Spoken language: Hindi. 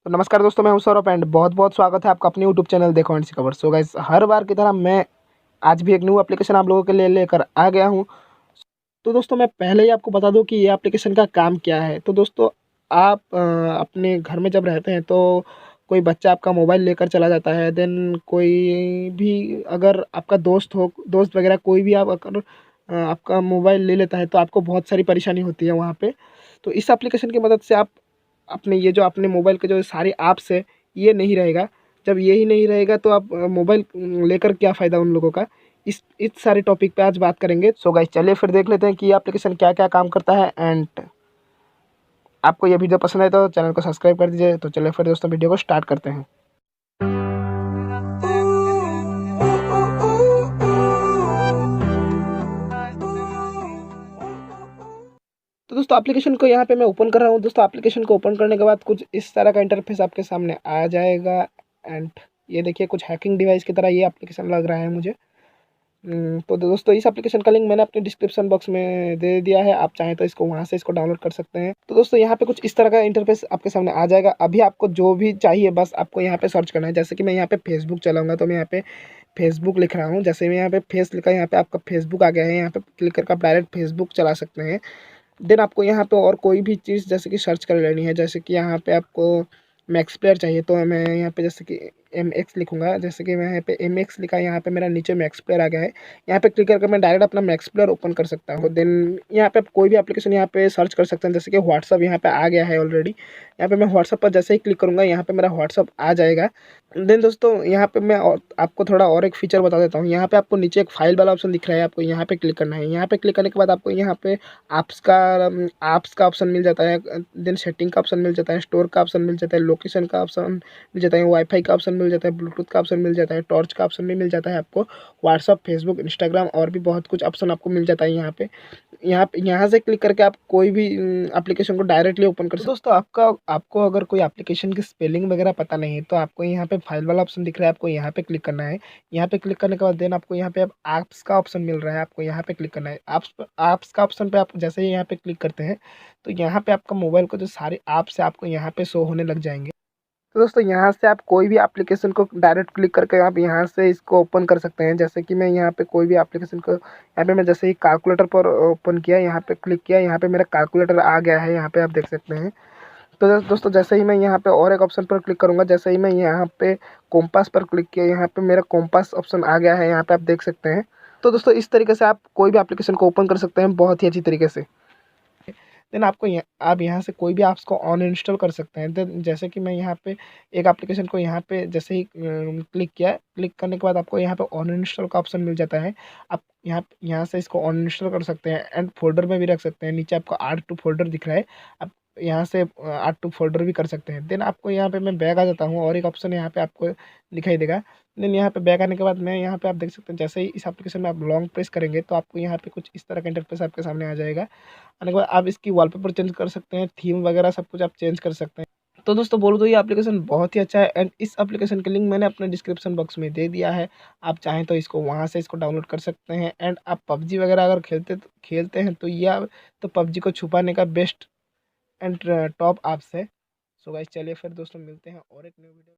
तो नमस्कार दोस्तों, मैं हूं सौरभ एंड बहुत बहुत स्वागत है आपका अपने यूट्यूब चैनल देखो एंड खबर। सो गाइस, हर बार की तरह मैं आज भी एक न्यू एप्लीकेशन आप लोगों के लिए लेकर आ गया हूं। तो दोस्तों, मैं पहले ही आपको बता दूं कि ये एप्लीकेशन का काम क्या है। तो दोस्तों, आप अपने घर में जब रहते हैं तो कोई बच्चा आपका मोबाइल लेकर चला जाता है। देन कोई भी अगर आपका दोस्त वगैरह कोई भी आप अगर आपका मोबाइल ले लेता है तो आपको बहुत सारी परेशानी होती है वहाँ पे। तो इस एप्लीकेशन की मदद से आप अपने ये जो अपने मोबाइल के जो सारे ऐप्स है ये नहीं रहेगा। जब यही नहीं रहेगा तो आप मोबाइल लेकर क्या फ़ायदा उन लोगों का। इस सारे टॉपिक पे आज बात करेंगे। सो गाइस, चलिए फिर देख लेते हैं कि ये एप्लीकेशन क्या क्या काम करता है। एंड आपको ये वीडियो पसंद आए तो चैनल को सब्सक्राइब कर दीजिए। तो चलिए फिर दोस्तों, वीडियो को स्टार्ट करते हैं। तो दोस्तों, एप्लीकेशन को यहाँ पे मैं ओपन कर रहा हूँ। दोस्तों, एप्लीकेशन को ओपन करने के बाद कुछ इस तरह का इंटरफेस आपके सामने आ जाएगा। एंड ये देखिए, कुछ हैकिंग डिवाइस की तरह ये एप्लीकेशन लग रहा है मुझे। तो दोस्तों, इस एप्लीकेशन का लिंक मैंने अपने डिस्क्रिप्शन बॉक्स में दे दिया है। आप चाहें तो इसको वहाँ से इसको डाउनलोड कर सकते हैं। तो दोस्तों, यहाँ पे कुछ इस तरह का इंटरफेस आपके सामने आ जाएगा। अभी आपको जो भी चाहिए बस आपको यहाँ पे सर्च करना है। जैसे कि मैं यहाँ पे फेसबुक चलाऊँगा तो मैं यहाँ पे फेसबुक लिख रहा हूँ। जैसे मैं यहाँ पे फेस लिखा है, यहाँ पे आपका फेसबुक आ गया है। यहाँ पे क्लिक करके आप डायरेक्ट फेसबुक चला सकते हैं। देन आपको यहाँ पे और कोई भी चीज़ जैसे कि सर्च कर लेनी है। जैसे कि यहाँ पे आपको मैक्स प्लेयर चाहिए तो मैं यहाँ पे जैसे कि MX लिखूँगा। जैसे कि मैं यहाँ पे MX लिखा है, यहाँ पे मेरा नीचे मैक्स प्लेयर आ गया है। यहाँ पे क्लिक करके मैं डायरेक्ट अपना मैक्स प्लेयर ओपन कर सकता हूँ। देन यहाँ पे आप कोई भी एप्लीकेशन यहाँ पे सर्च कर सकते हैं। जैसे कि व्हाट्सअप यहाँ पे आ गया है ऑलरेडी। यहाँ पे मैं व्हाट्सअप पर जैसे ही क्लिक करूँगा यहाँ पे मेरा व्हाट्सअप आ जाएगा। देन दोस्तों, यहाँ पे मैं और आपको थोड़ा और एक फीचर बता देता हूँ। यहाँ पे आपको नीचे एक फाइल वाला ऑप्शन दिख रहा है, आपको यहाँ पे क्लिक करना है। यहाँ पे क्लिक करने के बाद आपको यहाँ पे ऐप्स का ऑप्शन मिल जाता है। देन सेटिंग का ऑप्शन मिल जाता है, स्टोर का ऑप्शन मिल जाता है, लोकेशन का ऑप्शन मिल जाता है, वाईफाई का ऑप्शन मिल जाता है, ब्लूटूथ का ऑप्शन मिल जाता है, टॉर्च का ऑप्शन भी मिल जाता है आपको। व्हाट्सअप, फेसबुक, इंस्टाग्राम और भी बहुत कुछ ऑप्शन आपको मिल जाता है यहाँ पे। यहाँ से क्लिक करके आप कोई भी एप्लीकेशन को डायरेक्टली ओपन कर सकते हो। दोस्तों, आपको अगर कोई एप्लीकेशन की स्पेलिंग वगैरह पता नहीं है तो आपको यहाँ पे फाइल वाला ऑप्शन दिख रहा है, आपको यहाँ पे क्लिक करना है। यहाँ पे क्लिक करने के बाद देन आपको यहाँ पे अब ऐप्स का ऑप्शन मिल रहा है, आपको यहाँ पे क्लिक करना है। ऐप्स का ऑप्शन पे आप जैसे ही यहाँ पे क्लिक करते हैं तो यहाँ पे आपका मोबाइल को जो सारे ऐप्स है आपको यहाँ पे शो होने लग जाएंगे। तो दोस्तों, यहाँ से आप कोई भी एप्लीकेशन को डायरेक्ट क्लिक करके आप यहाँ से इसको ओपन कर सकते हैं। जैसे कि मैं यहाँ पे कोई भी एप्लीकेशन को यहाँ पे मैं जैसे ही कैलकुलेटर पर ओपन किया, यहाँ पे क्लिक किया, यहाँ पे मेरा कैलकुलेटर आ गया है। यहाँ पे आप देख सकते हैं। तो दोस्तों, जैसे ही मैं यहाँ पे और एक ऑप्शन पर क्लिक करूँगा, जैसे ही मैं यहाँ पे कॉम्पास पर क्लिक किया, यहाँ पे मेरा कॉम्पास ऑप्शन आ गया है। यहाँ पे आप देख सकते हैं। तो दोस्तों, इस तरीके से आप कोई भी एप्लीकेशन को ओपन कर सकते हैं बहुत ही अच्छी तरीके से। देन आप यहाँ से कोई भी ऐप्स को ऑन इंस्टॉल कर सकते हैं। देन जैसे कि मैं यहाँ पे एक एप्लीकेशन को यहाँ पे जैसे ही क्लिक किया, क्लिक करने के बाद आपको यहाँ पे ऑन इंस्टॉल का ऑप्शन मिल जाता है। आप यहाँ से इसको ऑन इंस्टॉल कर सकते हैं एंड फोल्डर में भी रख सकते हैं। नीचे आपको ऐड टू फोल्डर दिख रहा है, आप यहाँ से ऐड टू फोल्डर भी कर सकते हैं। देन आपको यहाँ पे मैं बैक आ जाता हूँ और एक ऑप्शन यहाँ पे आपको दिखाई देगा। देन यहाँ पे बैक आने के बाद मैं यहाँ पे आप देख सकते हैं, जैसे ही इस एप्लीकेशन में आप लॉन्ग प्रेस करेंगे तो आपको यहाँ पे कुछ इस तरह का इंटरफेस आपके सामने आ जाएगा। आने के बाद आप इसकी वॉलपेपर चेंज कर सकते हैं, थीम वगैरह सब कुछ आप चेंज कर सकते हैं। तो दोस्तों, बोलो तो ये एप्लीकेशन बहुत ही अच्छा है एंड इस एप्लीकेशन के लिंक मैंने अपने डिस्क्रिप्शन बॉक्स में दे दिया है। आप चाहें तो इसको वहाँ से इसको डाउनलोड कर सकते हैं। एंड आप पबजी वगैरह अगर खेलते हैं तो तो पबजी को छुपाने का बेस्ट एंड टॉप ऐप्स है। सो गाइस, चलिए फिर दोस्तों, मिलते हैं और एक न्यू वीडियो।